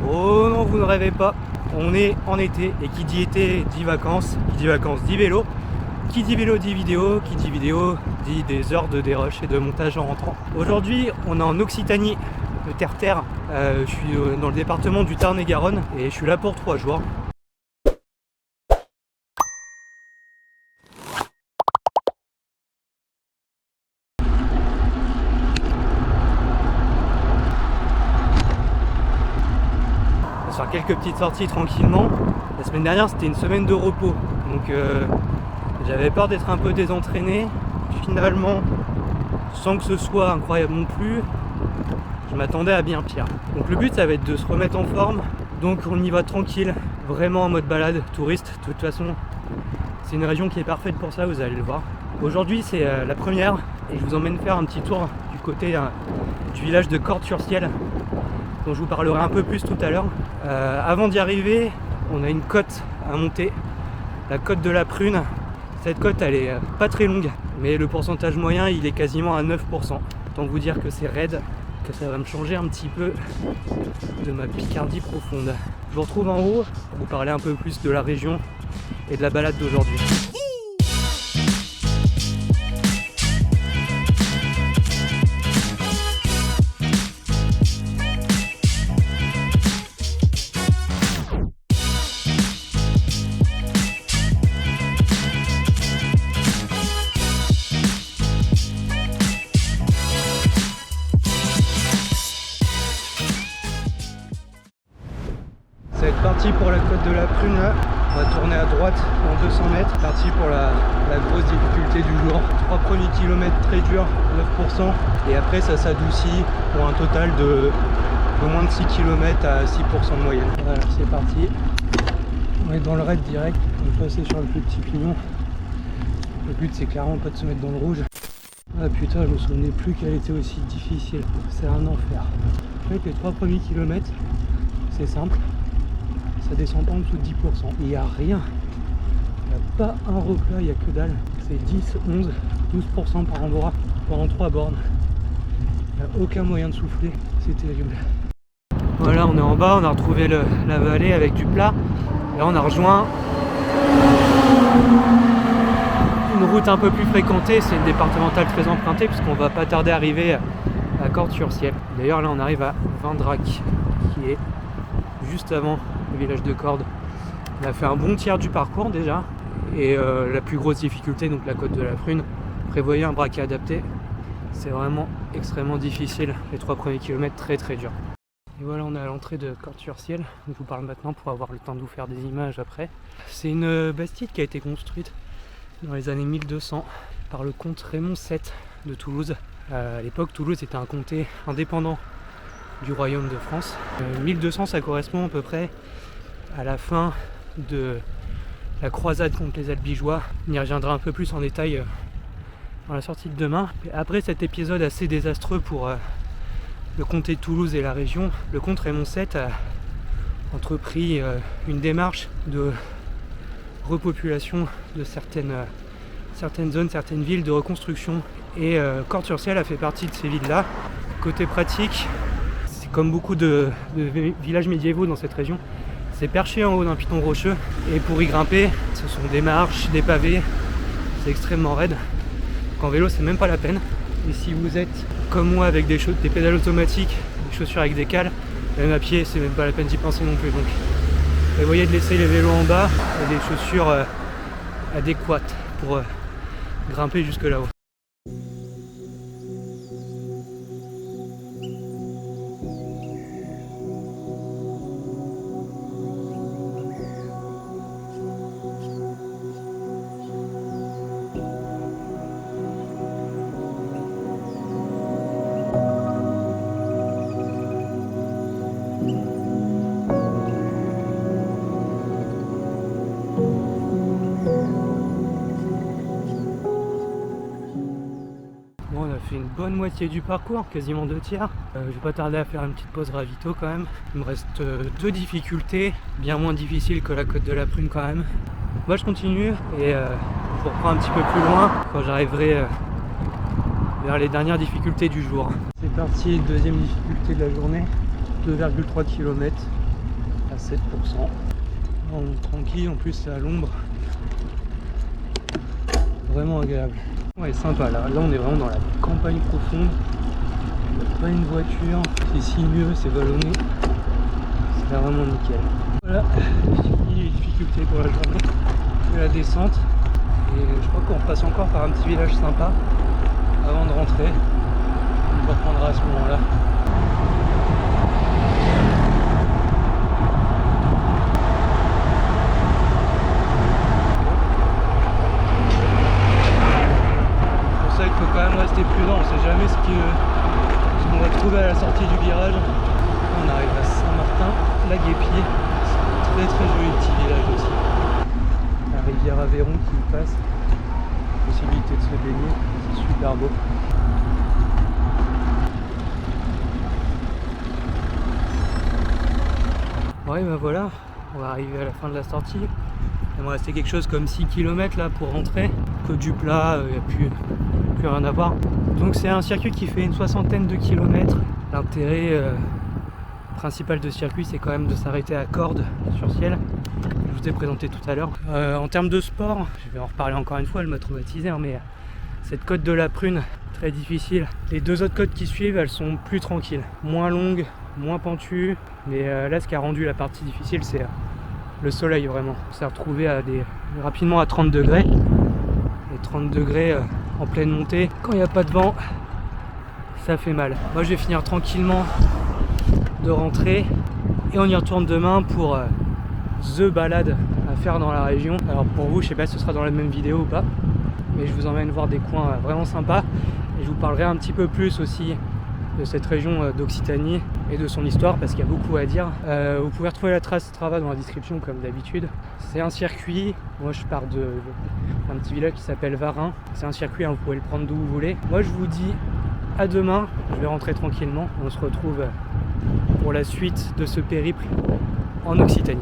Oh non, vous ne rêvez pas, on est en été et qui dit été dit vacances dit vélo. Qui dit vélo dit vidéo, qui dit vidéo dit des heures de dérush et de montage en rentrant. Aujourd'hui, on est en Occitanie, de terre-terre. Je suis dans le département du Tarn-et-Garonne et je suis là pour 3 jours. On va faire quelques petites sorties tranquillement. La semaine dernière, c'était une semaine de repos, donc j'avais peur d'être un peu désentraîné. Finalement, sans que ce soit incroyable non plus, je m'attendais à bien pire. Donc le but, ça va être de se remettre en forme. Donc on y va tranquille, vraiment en mode balade, touriste. De toute façon, c'est une région qui est parfaite pour ça, vous allez le voir. Aujourd'hui, c'est la première et je vous emmène faire un petit tour du côté du village de Cordes-sur-Ciel, dont je vous parlerai un peu plus tout à l'heure. Avant d'y arriver, on a une côte à monter, la côte de la Prune. Cette côte, elle est pas très longue, mais le pourcentage moyen, il est quasiment à 9%. Autant vous dire que c'est raide, que ça va me changer un petit peu de ma Picardie profonde. Je vous retrouve en haut pour vous parler un peu plus de la région et de la balade d'aujourd'hui. C'est parti pour la côte de la Prune. On va tourner à droite dans 200 mètres. Parti pour la grosse difficulté du jour. 3 premiers kilomètres très durs, 9%. Et après ça s'adoucit pour un total de moins de 6 km à 6% de moyenne. Voilà, c'est parti. On est dans le raid direct. On va passer sur le plus petit pignon. Le but, c'est clairement pas de se mettre dans le rouge. Ah putain, je me souvenais plus qu'elle était aussi difficile. C'est un enfer. Avec les 3 premiers kilomètres, c'est simple. Ça descend pas en dessous de 10%. Il n'y a rien. Il n'y a pas un replat, il n'y a que dalle. C'est 10, 11, 12% par endroit pendant 3 bornes. Il n'y a aucun moyen de souffler. C'est terrible. Voilà, on est en bas, on a retrouvé la vallée avec du plat. Et là, on a rejoint une route un peu plus fréquentée. C'est une départementale très empruntée puisqu'on va pas tarder à arriver à Cordes-sur-Ciel. D'ailleurs, là, on arrive à Vindrac, qui est juste avant le village de Cordes. On a fait un bon tiers du parcours déjà et la plus grosse difficulté, donc la côte de la Prune, prévoyez un braquet adapté. C'est vraiment extrêmement difficile, les 3 premiers kilomètres très durs. Et voilà, on est à l'entrée de Cordes-sur-Ciel. Je vous parle maintenant pour avoir le temps de vous faire des images après. C'est une bastide qui a été construite dans les années 1200 par le comte Raymond VII de Toulouse. À l'époque, Toulouse était un comté indépendant du royaume de France. 1200, ça correspond à peu près à la fin de la croisade contre les Albigeois. On y reviendra un peu plus en détail dans la sortie de demain. Après cet épisode assez désastreux pour le comté de Toulouse et la région, le comte Raymond VII a entrepris une démarche de repopulation de certaines zones, certaines villes, de reconstruction. Et Cordes-sur-Ciel a fait partie de ces villes-là. Côté pratique, comme beaucoup de villages médiévaux dans cette région, c'est perché en haut d'un piton rocheux et pour y grimper, ce sont des marches, des pavés, c'est extrêmement raide. En vélo, c'est même pas la peine. Et si vous êtes comme moi avec des pédales automatiques, des chaussures avec des cales, même à pied, c'est même pas la peine d'y penser non plus. Donc, prévoyez de laisser les vélos en bas et des chaussures adéquates pour grimper jusque là-haut. Fait une bonne moitié du parcours, quasiment 2 tiers. Je vais pas tarder à faire une petite pause ravito quand même. Il me reste 2 difficultés, bien moins difficiles que la côte de la Prune quand même. Moi je continue et je vous reprends un petit peu plus loin quand j'arriverai vers les dernières difficultés du jour. C'est parti, deuxième difficulté de la journée, 2,3 km. 7%. On est tranquille, en plus c'est à l'ombre. Vraiment agréable. Ouais, sympa, là on est vraiment dans la campagne profonde. Il n'y a pas une voiture, c'est sinueux, c'est vallonné. C'est vraiment nickel. Voilà, fini les difficultés pour la journée. Et la descente. Et je crois qu'on passe encore par un petit village sympa avant de rentrer. On reprendra à ce moment-là. C'est pour ça qu'il faut quand même rester prudent, on ne sait jamais ce qu'on va trouver à la sortie du virage. On arrive à Saint-Martin, la Guépier. C'est un très joli petit village aussi. La rivière Aveyron qui passe. Possibilité de se baigner, c'est super beau. Ouais, ben voilà, on va arriver à la fin de la sortie. Il me restait quelque chose comme 6 km là pour rentrer. Que du plat, il n'y a plus rien à voir. Donc c'est un circuit qui fait une 60aine de kilomètres. L'intérêt principal de ce circuit, c'est quand même de s'arrêter à Cordes sur Ciel. Je vous ai présenté tout à l'heure. En termes de sport, je vais en reparler encore une fois, elle m'a traumatisé, hein, mais cette côte de la Prune, très difficile. Les deux autres côtes qui suivent, elles sont plus tranquilles, moins longues, moins pentues. Mais là, ce qui a rendu la partie difficile, c'est le soleil vraiment. On s'est retrouvé rapidement à 30 degrés. Et 30 degrés en pleine montée, quand il n'y a pas de vent, ça fait mal. Moi, je vais finir tranquillement de rentrer et on y retourne demain pour The balade à faire dans la région. Alors pour vous, je sais pas si ce sera dans la même vidéo ou pas, mais je vous emmène voir des coins vraiment sympas et je vous parlerai un petit peu plus aussi de cette région d'Occitanie et de son histoire parce qu'il y a beaucoup à dire. Vous pouvez retrouver la trace Strava dans la description comme d'habitude. C'est un circuit, moi je pars d'un petit village qui s'appelle Varin. C'est un circuit, hein, vous pouvez le prendre d'où vous voulez. Moi je vous dis à demain, je vais rentrer tranquillement. On se retrouve pour la suite de ce périple en Occitanie.